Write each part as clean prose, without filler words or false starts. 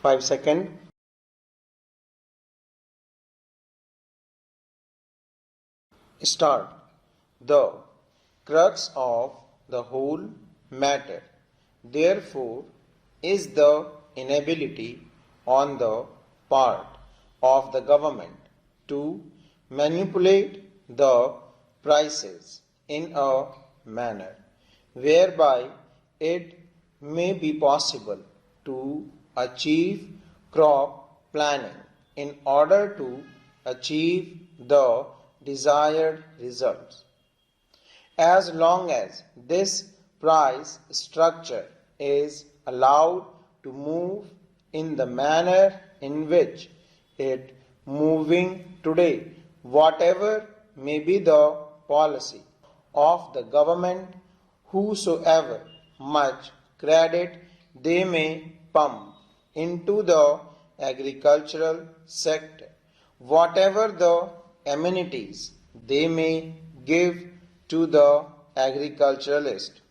5 seconds. Start. The crux of the whole matter, therefore, is the inability on the part of the government to manipulate the prices in a manner whereby it may be possible to achieve crop planning in order to achieve the desired results. As long as this price structure is allowed to move in the manner in which it moving today, whatever may be the policy of the government, whosoever much credit they may pump into the agricultural sector, whatever the amenities they may give to the agriculturalist,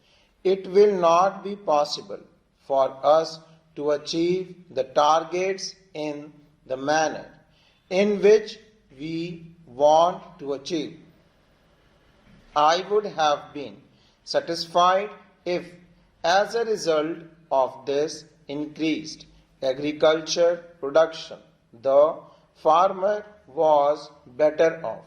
it will not be possible for us to achieve the targets in the manner in which we want to achieve. I would have been satisfied if, as a result of this increased agriculture production, the farmer was better off.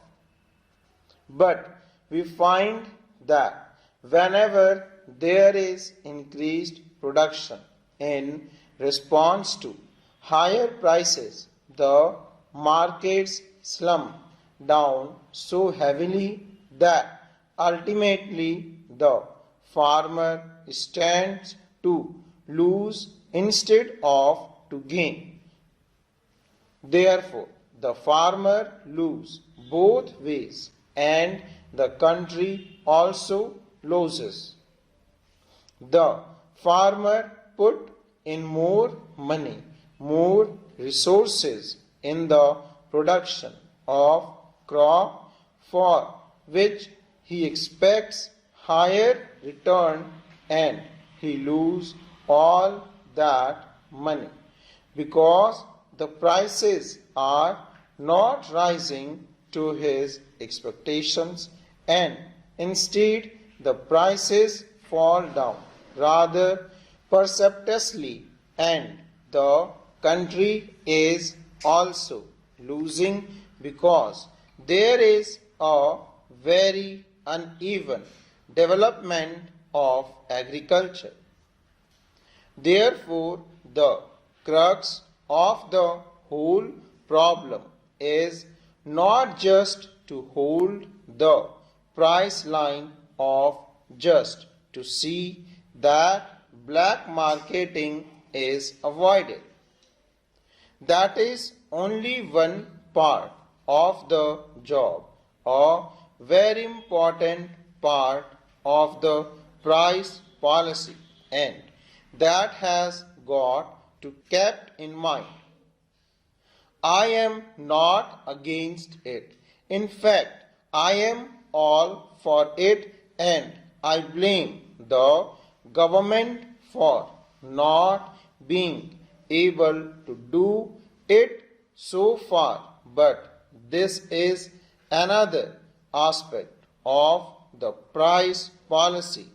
But we find that whenever there is increased production in response to higher prices, the markets slump down so heavily that ultimately the farmer stands to lose instead of to gain. Therefore, the farmer loses both ways and the country also loses. The farmer put in more money, more resources in the production of crop for which he expects higher return, and he loses all that money because the prices are not rising to his expectations, and instead the prices fall down rather perceptibly, and the country is also losing because there is a very uneven development of agriculture. Therefore, the crux of the whole problem is not just to hold the price line of just to see that black marketing is avoided. That is only one part of the job, a very important part of the price policy, and that has got to kept in mind. I am not against it. In fact, I am all for it, and I blame the government for not being able to do it so far. But this is another aspect of the price policy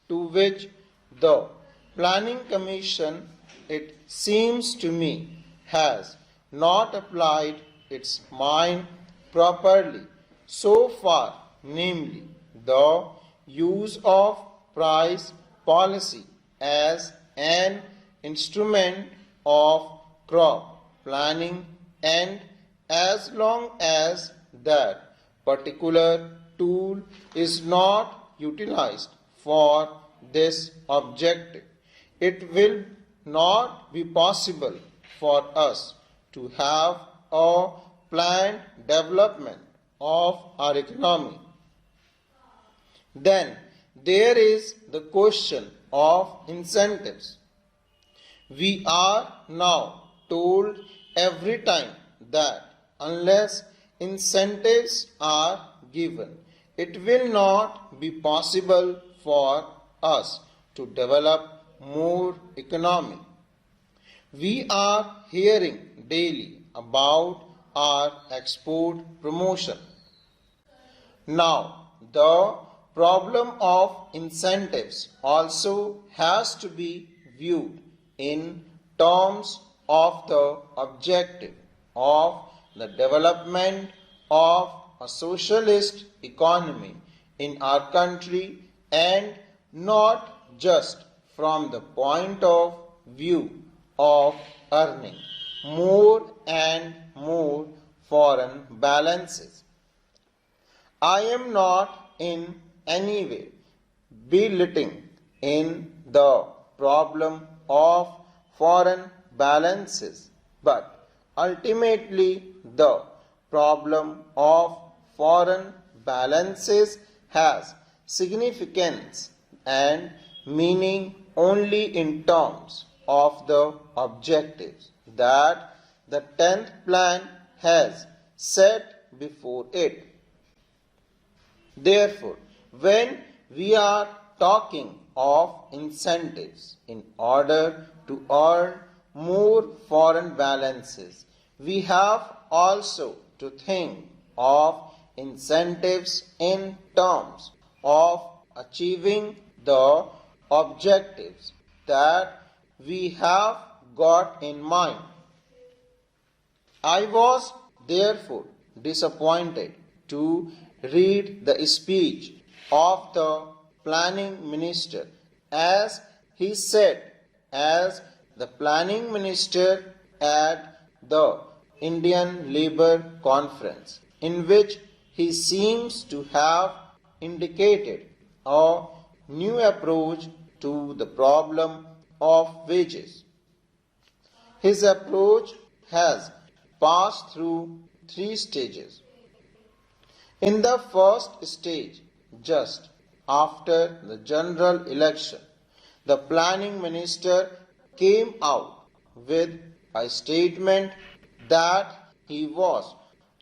to which the Planning Commission, it seems to me, has not applied its mind properly so far, namely the use of price policy as an instrument of crop planning, and as long as that particular tool is not utilized for this objective, it will not be possible for us to have a planned development of our economy. Then there is the question of incentives. We are now told every time that unless incentives are given, it will not be possible for us to develop more economy. We are hearing daily about our export promotion. Now, the problem of incentives also has to be viewed in terms of the objective of the development of a socialist economy in our country, and not just from the point of view of earning more and more foreign balances. I am not in any way belittling in the problem of foreign balances, but ultimately the problem of foreign balances has significance and meaning only in terms of the objectives that the 10th plan has set before it. Therefore, when we are talking of incentives in order to earn more foreign balances, we have also to think of incentives in terms of achieving the objectives that we have got in mind. I was therefore disappointed to read the speech of the planning minister, as he said, as the planning minister at the Indian Labour Conference, in which he seems to have indicated a new approach to the problem of wages. His approach has passed through 3 stages. In the first stage, just after the general election, the planning minister came out with a statement that he was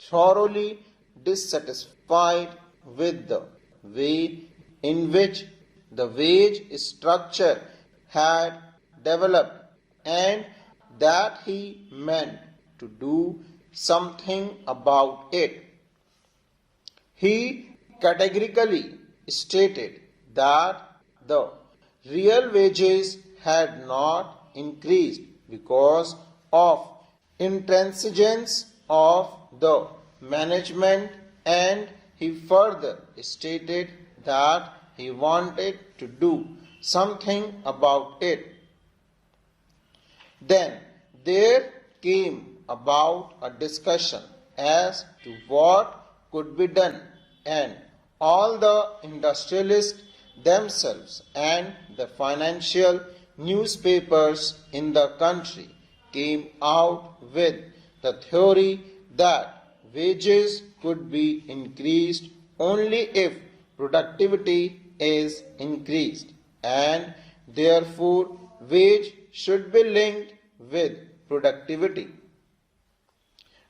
thoroughly dissatisfied with the way in which the wage structure had developed, and that he meant to do something about it. He categorically stated that the real wages had not increased because of intransigence of the management, and he further stated that he wanted to do something about it. Then there came about a discussion as to what could be done, and all the industrialists themselves and the financial newspapers in the country came out with the theory that wages could be increased only if productivity is increased, and therefore wage should be linked with productivity.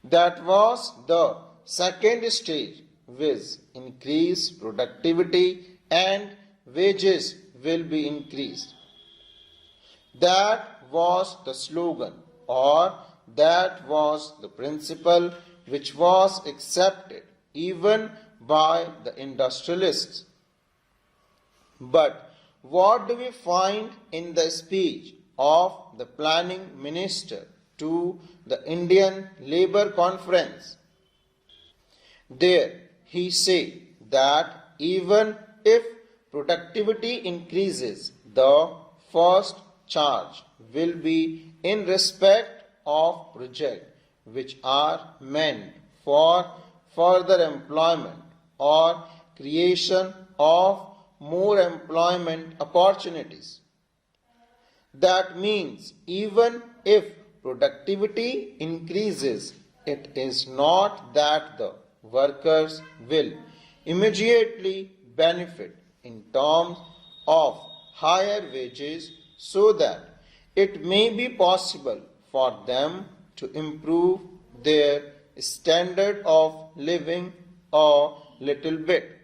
That was the second stage, with increased productivity and wages will be increased. That was the slogan, or that was the principle which was accepted even by the industrialists. But what do we find in the speech of the planning minister to the Indian Labour Conference? There he said that even if productivity increases, the first charge will be in respect of projects which are meant for further employment or creation of more employment opportunities. That means even if productivity increases, it is not that the workers will immediately benefit in terms of higher wages, so that it may be possible for them to improve their standard of living a little bit.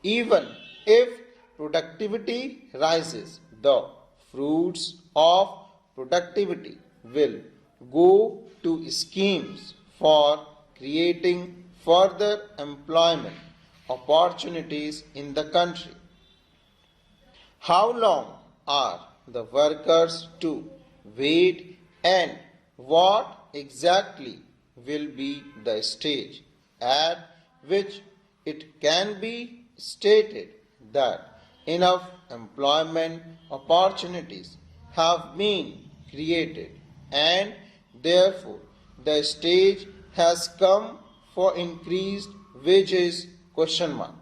Even if productivity rises, the fruits of productivity will go to schemes for creating further employment opportunities in the country. How long are the workers to wait, and what exactly will be the stage at which it can be stated that enough employment opportunities have been created and therefore the stage has come for increased wages? Question mark.